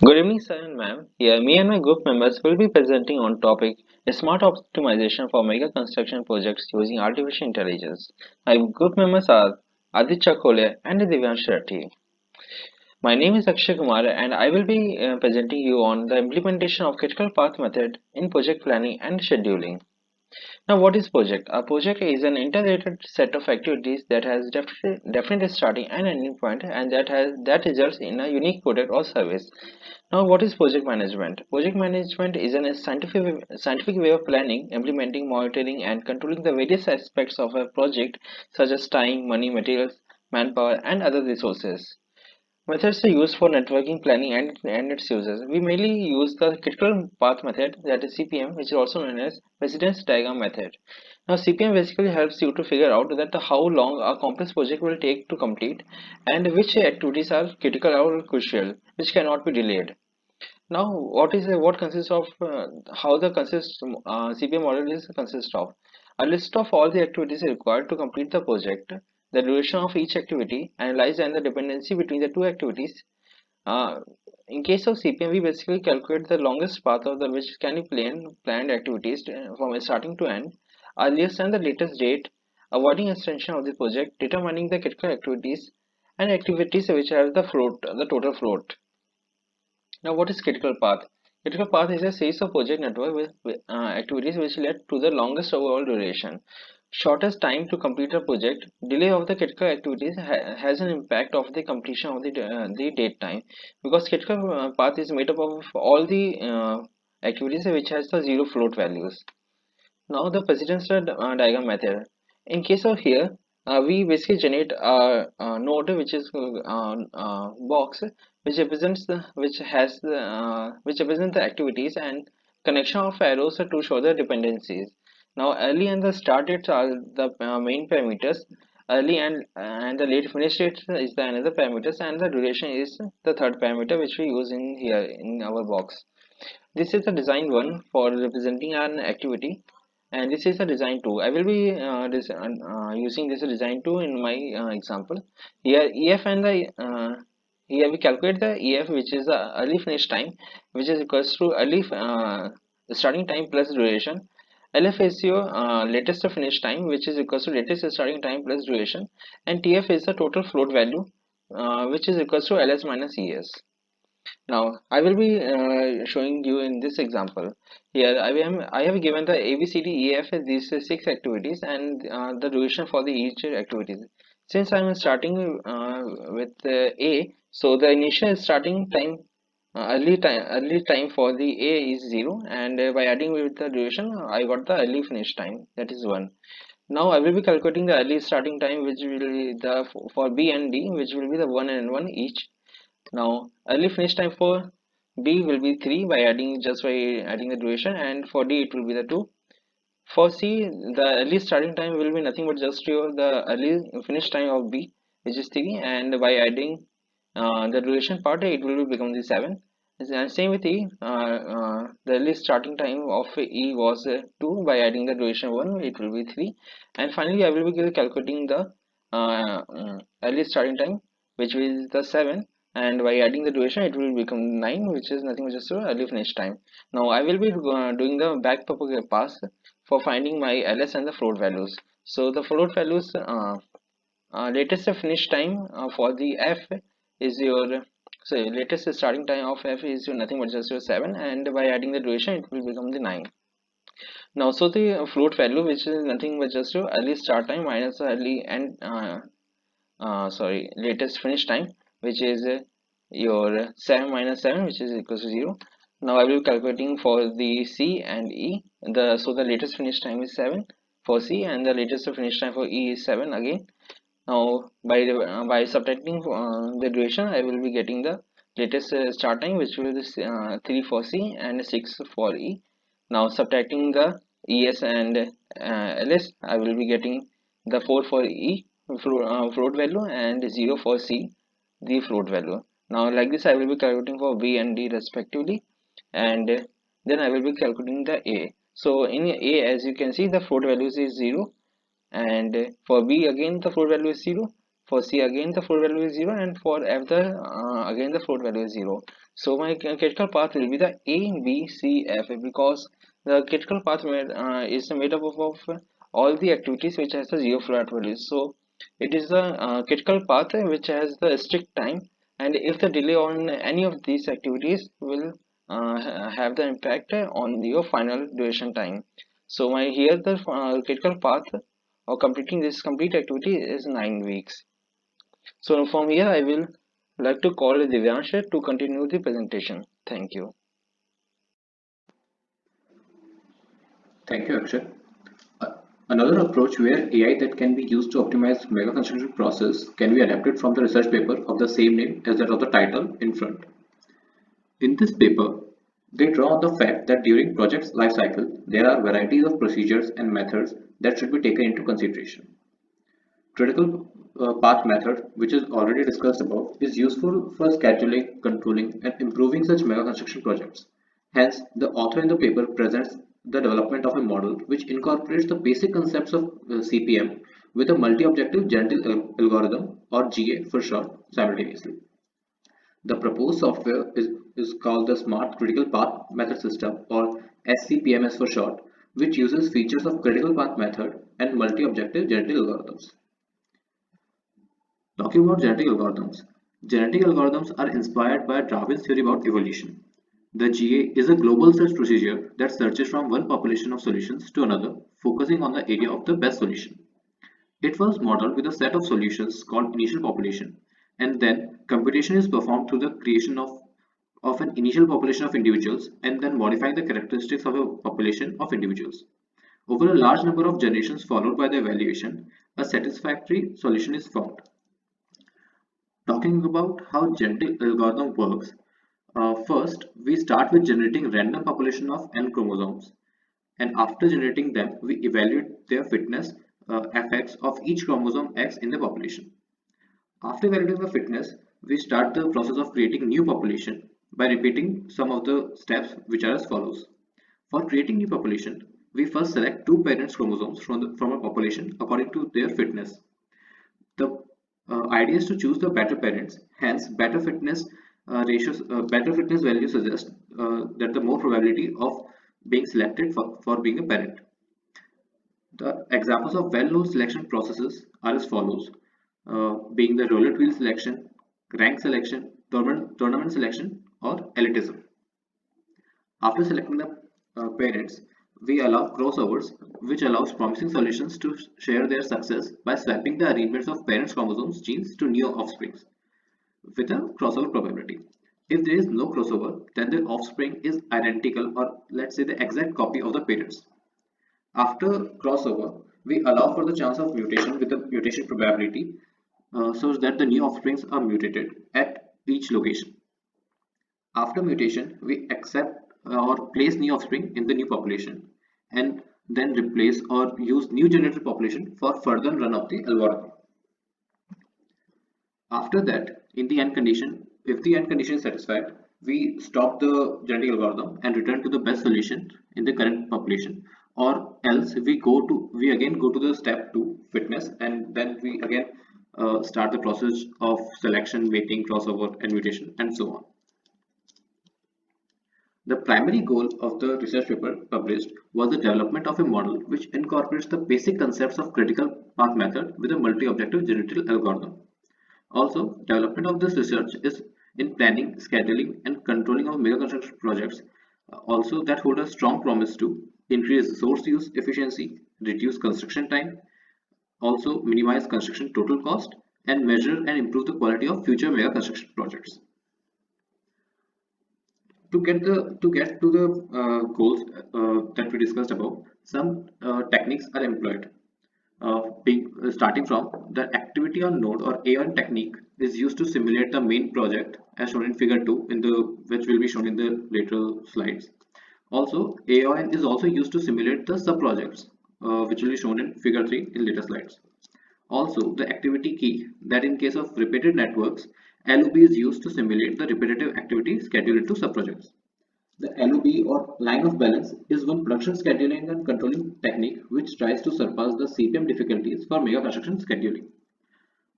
Good evening, sir and ma'am. Here, me and my group members will be presenting on topic smart optimization for mega construction projects using artificial intelligence. My group members are Aditya Chakole and Divyansh Rathi. My name is Akshay Kumar and I will be presenting you on the implementation of critical path method in project planning and scheduling. Now, what is project? A project is an integrated set of activities that has definite starting and ending point, and that results in a unique product or service. Now, what is project management? Project management is a scientific way of planning, implementing, monitoring, and controlling the various aspects of a project, such as time, money, materials, manpower, and other resources. Methods are used for networking planning and its users. We mainly use the critical path method, that is CPM, which is also known as precedence diagram method. Now CPM basically helps you to figure out that how long a complex project will take to complete and which activities are critical or crucial, which cannot be delayed. Now what consists of how the CPM model is consists of a list of all the activities required to complete the project, the duration of each activity, analyze and the dependency between the two activities. uh, in case of CPM, we basically calculate the longest path of the which can be planned activities from starting to end, earliest and the latest date, avoiding extension of the project, determining the critical activities and activities which have the total float. Now, what is critical path? Critical path is a series of project network with activities which led to the longest overall duration. Shortest time to complete a project, delay of the critical activities has an impact of the completion of the date time, because critical path is made up of all the activities which has the zero float values. Now the precedence diagram method. In case of here, we basically generate a node which is box which represents the which represents the activities and connection of arrows to show the dependencies. Now early and the start dates are the main parameters. Early and the late finish date is the another parameters, and the duration is the third parameter which we use in here in our box. This is the design one for representing an activity, and this is a design 2. I will be using this design 2 in my example. Here EF and the here we calculate the EF, which is the early finish time, which is equals to early starting time plus duration. LF is your latest finish time, which is equals to latest starting time plus duration, and TF is the total float value, which is equals to LS minus ES. Now I will be showing you in this example. Here I have given the ABCDEF as these six activities and the duration for the each activities. Since I am starting with A, so the initial starting time, early time for the A is 0, and by adding with the duration I got the early finish time, that is 1. Now I will be calculating the early starting time, which will be the for B and D, which will be the 1 and 1 each. Now early finish time for B will be 3 by adding the duration, and for D it will be the 2. For C, the early starting time will be nothing but just the early finish time of B, which is 3, and by adding the duration part, it will become the 7. And same with E, the early starting time of E was 2, by adding the duration 1 it will be 3. And finally I will be calculating the early starting time, which is the 7, and by adding the duration it will become 9, which is nothing but just the early finish time. Now I will be doing the back pass for finding my LS and the float values. So the float values, latest finish time for the F is your, so latest starting time of F is nothing but just your 7, and by adding the duration it will become the 9. Now so the float value, which is nothing but just your early start time minus the early and latest finish time, which is your 7 minus 7, which is equals to 0. Now I will be calculating for the C and E. The latest finish time is 7 for C, and the latest finish time for E is 7 again. Now by subtracting the duration, I will be getting the latest start time, which will be 3 for C and 6 for E. Now subtracting the ES and LS, I will be getting the 4 for E float value and 0 for C, the float value. Now like this I will be calculating for B and D respectively, and then I will be calculating the A. So in A, as you can see, the float values is 0, and for B again the float value is 0. For C again the float value is 0, and for F the again the float value is 0. So my critical path will be the A, B, C, F, because the critical path is made up of all the activities which has the 0 float values. So it is the critical path which has the strict time, and if the delay on any of these activities will have the impact on your final duration time. So my here the critical path of completing this complete activity is 9 weeks. So from here I will like to call Divyansh to continue the presentation. Thank you. Thank you, Akshay. Uh, Another approach where AI that can be used to optimize mega construction process can be adapted from the research paper of the same name as that of the title in front. In this paper, they draw on the fact that during project's life cycle, there are varieties of procedures and methods that should be taken into consideration. Critical path method, which is already discussed above, is useful for scheduling, controlling, and improving such mega construction projects. Hence, the author in the paper presents the development of a model which incorporates the basic concepts of CPM with a multi-objective generative algorithm, or GA for short, simultaneously. The proposed software is called the Smart Critical Path Method System, or SCPMS for short, which uses features of critical path method and multi-objective generative algorithms. Talking about genetic algorithms are inspired by Darwin's theory about evolution. The GA is a global search procedure that searches from one population of solutions to another, focusing on the area of the best solution. It was modeled with a set of solutions called initial population, and then computation is performed through the creation of an initial population of individuals and then modifying the characteristics of a population of individuals. Over a large number of generations followed by the evaluation, a satisfactory solution is found. Talking about how genetic algorithm works, first we start with generating random population of n chromosomes, and after generating them, we evaluate their fitness effects of each chromosome X in the population. After evaluating the fitness, we start the process of creating new population by repeating some of the steps which are as follows. For creating new population, we first select two parents chromosomes from a population according to their fitness. The idea is to choose the better parents. Hence, better fitness values suggest that the more probability of being selected for being a parent. The examples of well-known selection processes are as follows, being the roulette wheel selection, rank selection, tournament selection, or elitism. After selecting the parents, we allow crossovers, which allows promising solutions to share their success by swapping the arrangements of parents' chromosomes genes to new offsprings with a crossover probability. If there is no crossover, then the offspring is identical, or let's say the exact copy of the parents. After crossover, we allow for the chance of mutation with the mutation probability so that the new offsprings are mutated at each location. After mutation, we accept or place new offspring in the new population and then replace or use new generated population for further run of the algorithm. After that, in the end condition, if the end condition is satisfied, we stop the genetic algorithm and return to the best solution in the current population, or else we again go to the step 2 fitness, and then we again start the process of selection, mating, crossover, and mutation, and so on. The primary goal of the research paper published was the development of a model which incorporates the basic concepts of critical path method with a multi-objective generative algorithm. Also, development of this research is in planning, scheduling, and controlling of mega construction projects, also that hold a strong promise to increase resource use efficiency, reduce construction time, also minimize construction total cost, and measure and improve the quality of future mega construction projects. To get to the goals that we discussed above, some techniques are employed. Starting from the activity on node, or AON technique, is used to simulate the main project as shown in figure 2 which will be shown in the later slides. Also, AON is also used to simulate the sub projects which will be shown in figure 3 in later slides. Also, the activity key, that in case of repeated networks, LOB is used to simulate the repetitive activity scheduled into subprojects. The LOB, or line of balance, is one production scheduling and controlling technique which tries to surpass the CPM difficulties for mega construction scheduling.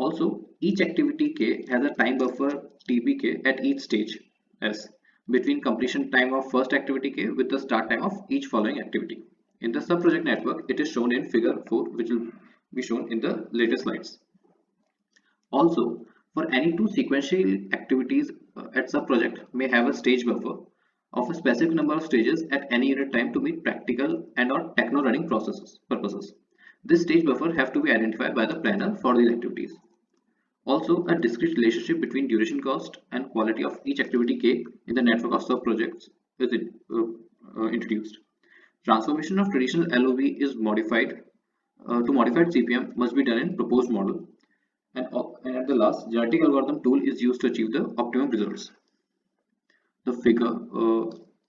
Also, each activity K has a time buffer TBK at each stage S between completion time of first activity K with the start time of each following activity. In the sub-project network, it is shown in figure 4, which will be shown in the later slides. Also, for any two sequential activities at sub-project may have a stage buffer of a specific number of stages at any unit time to meet practical and or techno running processes purposes. This stage buffer have to be identified by the planner for these activities. Also, a discrete relationship between duration cost and quality of each activity K in the network of sub-projects is introduced. Transformation of traditional LOB is modified to modified CPM must be done in proposed model. And at the last, genetic algorithm tool is used to achieve the optimum results. The figure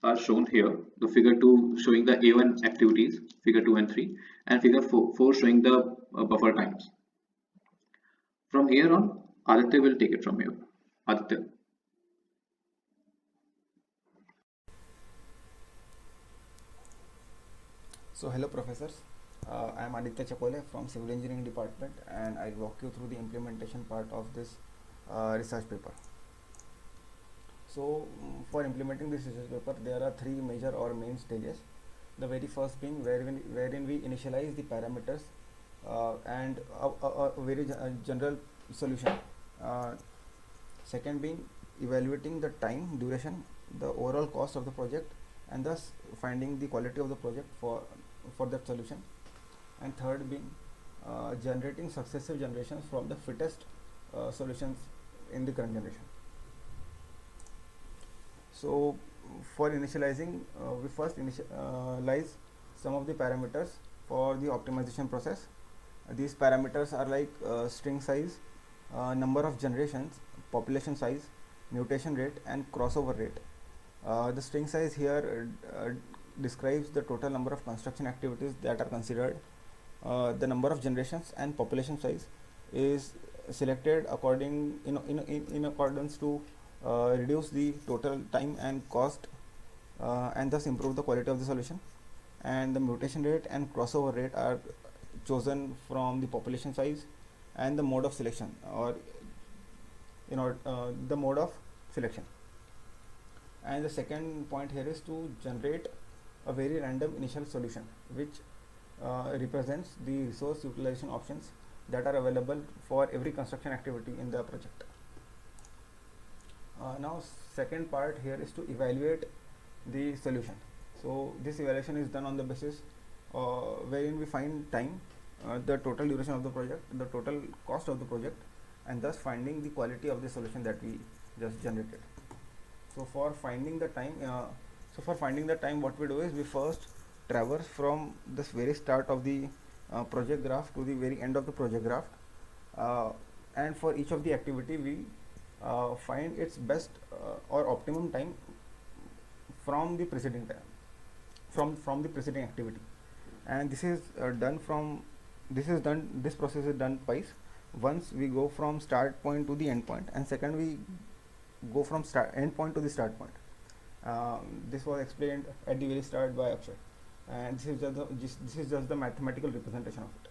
are shown here. The figure 2 showing the A1 activities, figure 2 and 3, and figure 4 showing the buffer times. From here on, Aditya will take it from here. Aditya. So hello professors, I am Aditya Chakole from Civil Engineering Department, and I'll walk you through the implementation part of this research paper. So for implementing this research paper, there are three major or main stages. The very first being wherein we initialize the parameters and a very general solution. Second being evaluating the time, duration, the overall cost of the project, and thus finding the quality of the project for that solution. And third being generating successive generations from the fittest solutions in the current generation. So for initializing, we first initialize some of the parameters for the optimization process. These parameters are like string size, number of generations, population size, mutation rate, and crossover rate. The string size here describes the total number of construction activities that are considered. The number of generations and population size is selected according in accordance to reduce the total time and cost and thus improve the quality of the solution. And the mutation rate and crossover rate are chosen from the population size and the mode of selection, or the mode of selection. And the second point here is to generate a very random initial solution which represents the resource utilization options that are available for every construction activity in the project. Now second part here is to evaluate the solution. So this evaluation is done on the basis wherein we find time, the total duration of the project, the total cost of the project, and thus finding the quality of the solution that we just generated. So for finding the time, what we do is we first traverse from this very start of the project graph to the very end of the project graph, and for each of the activity we find its best or optimum time from the preceding time, from the preceding activity. And this process is done twice. Once we go from start point to the end point, and second we go from end point to the start point. This was explained at the very start by Akshay, and this is just the mathematical representation of it.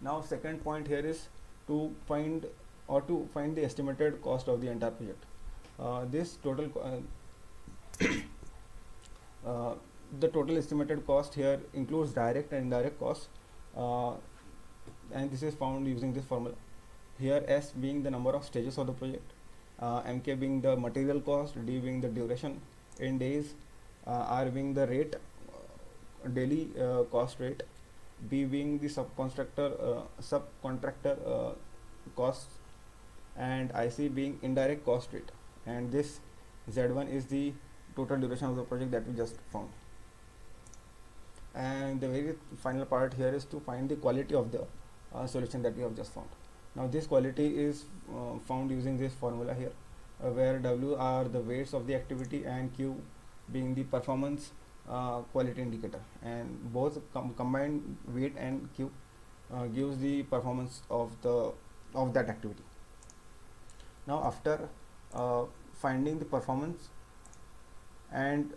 Now second point here is to find the estimated cost of the entire project. The total estimated cost here includes direct and indirect costs, and this is found using this formula. Here S being the number of stages of the project, MK being the material cost, D being the duration in days, R being the rate, daily cost rate, B being the subcontractor costs, and IC being indirect cost rate, and this Z1 is the total duration of the project that we just found. And the very final part here is to find the quality of the solution that we have just found. Now this quality is found using this formula here, where W are the weights of the activity and Q being the performance quality indicator, and both combined weight and Q gives the performance of that activity. Now after finding the performance and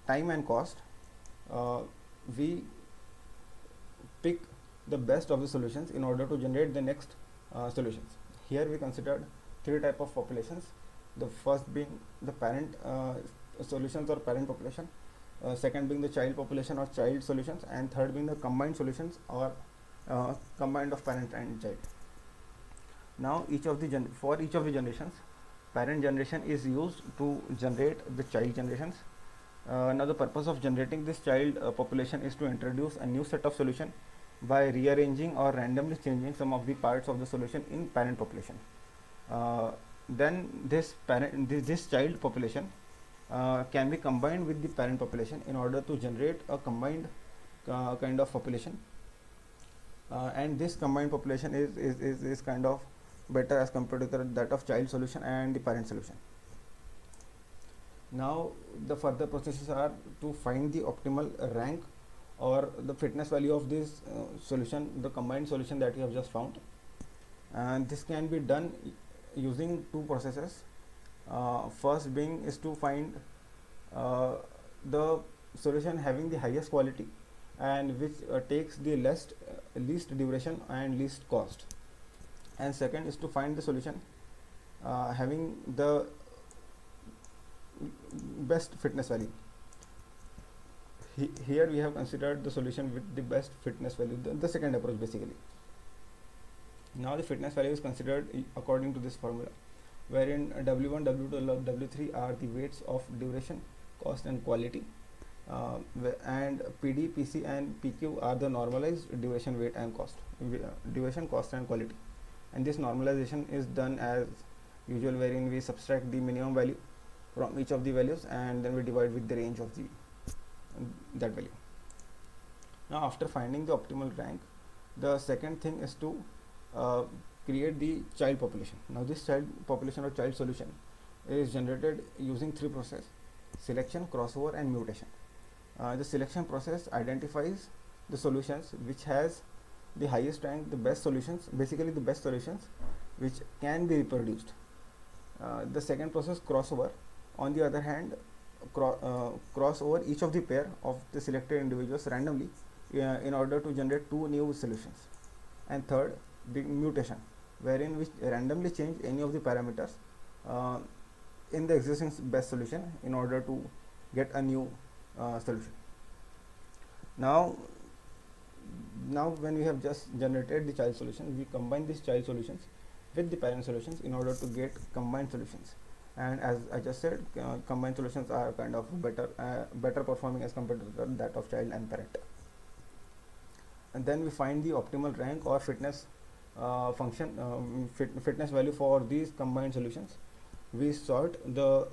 time and cost, we pick the best of the solutions in order to generate the next solutions. Here we considered three type of populations. The first being the parent solutions or parent population, second being the child population or child solutions, and third being the combined solutions or combined of parent and child. Now for each of the generations, parent generation is used to generate the child generations. Now the purpose of generating this child population is to introduce a new set of solution by rearranging or randomly changing some of the parts of the solution in parent population. Then this child population can be combined with the parent population in order to generate a combined kind of population, and this combined population is kind of better as compared to that of child solution and the parent solution. Now the further processes are to find the optimal rank or the fitness value of this solution, the combined solution that we have just found, and this can be done using two processes. First being is to find the solution having the highest quality and which takes the least duration and least cost, and second is to find the solution having the best fitness value. Here we have considered the solution with the best fitness value, the second approach basically. Now the fitness value is considered according to this formula, wherein W1, W2, W3 are the weights of duration, cost and quality, and PD, PC and PQ are the normalized duration, weight and cost, duration, cost and quality. And this normalization is done as usual, wherein we subtract the minimum value from each of the values and then we divide with the range of that value. Now after finding the optimal rank, the second thing is to create the child population. Now this child population or child solution is generated using three processes: selection, crossover and mutation. The selection process identifies the solutions which has the highest rank, the best solutions, basically the best solutions which can be reproduced. The second process, crossover, on the other hand, cross over each of the pair of the selected individuals randomly in order to generate two new solutions. And third, the mutation, wherein we randomly change any of the parameters in the existing best solution in order to get a new solution. Now when we have just generated the child solution, we combine these child solutions with the parent solutions in order to get combined solutions. And as I just said, combined solutions are kind of better performing as compared to that of child and parent. And then we find the optimal rank or fitness fitness value for these combined solutions. We sort the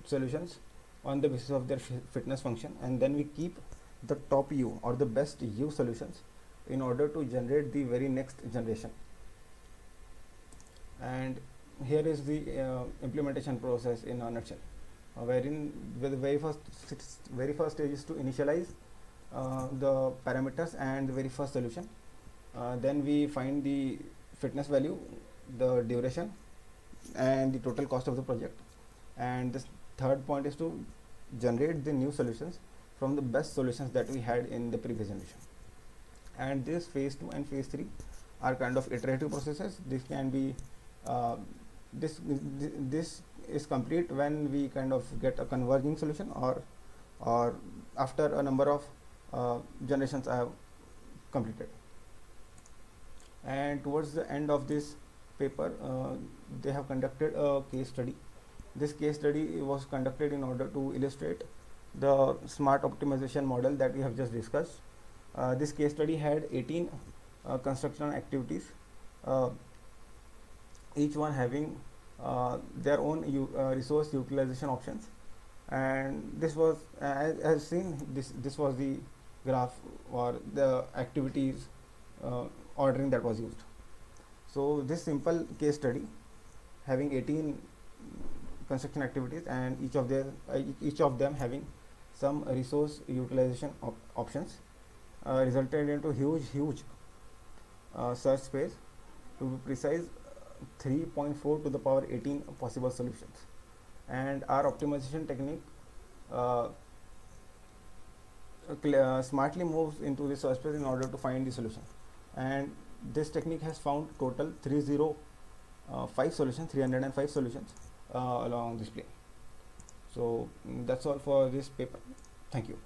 solutions on the basis of their fitness function, and then we keep the top U or the best U solutions in order to generate the very next generation. And here is the implementation process in a nutshell, wherein the very first stage is to initialize the parameters and the very first solution. Then we find the fitness value, the duration and the total cost of the project, and the third point is to generate the new solutions from the best solutions that we had in the previous generation. And this phase 2 and phase 3 are kind of iterative processes. This can be this is complete when we kind of get a converging solution, or after a number of generations I have completed. And towards the end of this paper, they have conducted a case study. This case study was conducted in order to illustrate the smart optimization model that we have just discussed. This case study had 18 construction activities, each one having their own resource utilization options. And this was as seen, this was the graph or the activities ordering that was used. So this simple case study having 18 construction activities and each of them having some resource utilization options resulted into huge search space, to be precise 3.4 to the power 18 possible solutions. And our optimization technique smartly moves into the search space in order to find the solution. And this technique has found total 305 solutions along this plane. So that's all for this paper. Thank you.